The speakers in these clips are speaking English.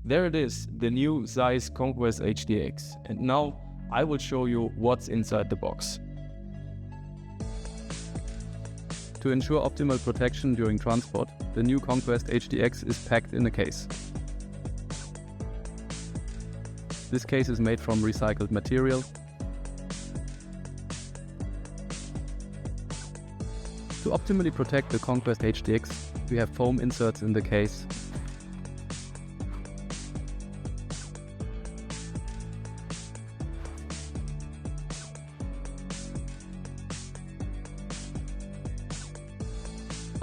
There it is, the new ZEISS Conquest HDX. And now I will show you what's inside the box. To ensure optimal protection during transport, the new Conquest HDX is packed in a case. This case is made from recycled material. To optimally protect the Conquest HDX, we have foam inserts in the case.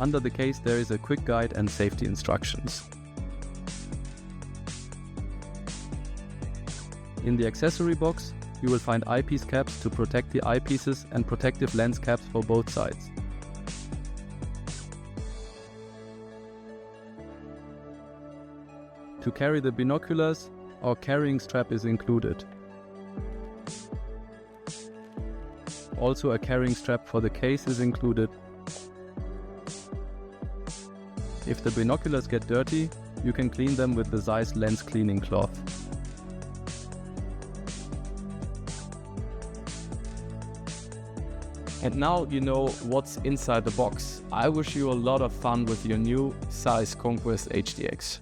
Under the case there is a quick guide and safety instructions. In the accessory box, you will find eyepiece caps to protect the eyepieces and protective lens caps for both sides. To carry the binoculars, our carrying strap is included. Also, a carrying strap for the case is included. If the binoculars get dirty, you can clean them with the ZEISS lens cleaning cloth. And now you know what's inside the box. I wish you a lot of fun with your new ZEISS Conquest HDX.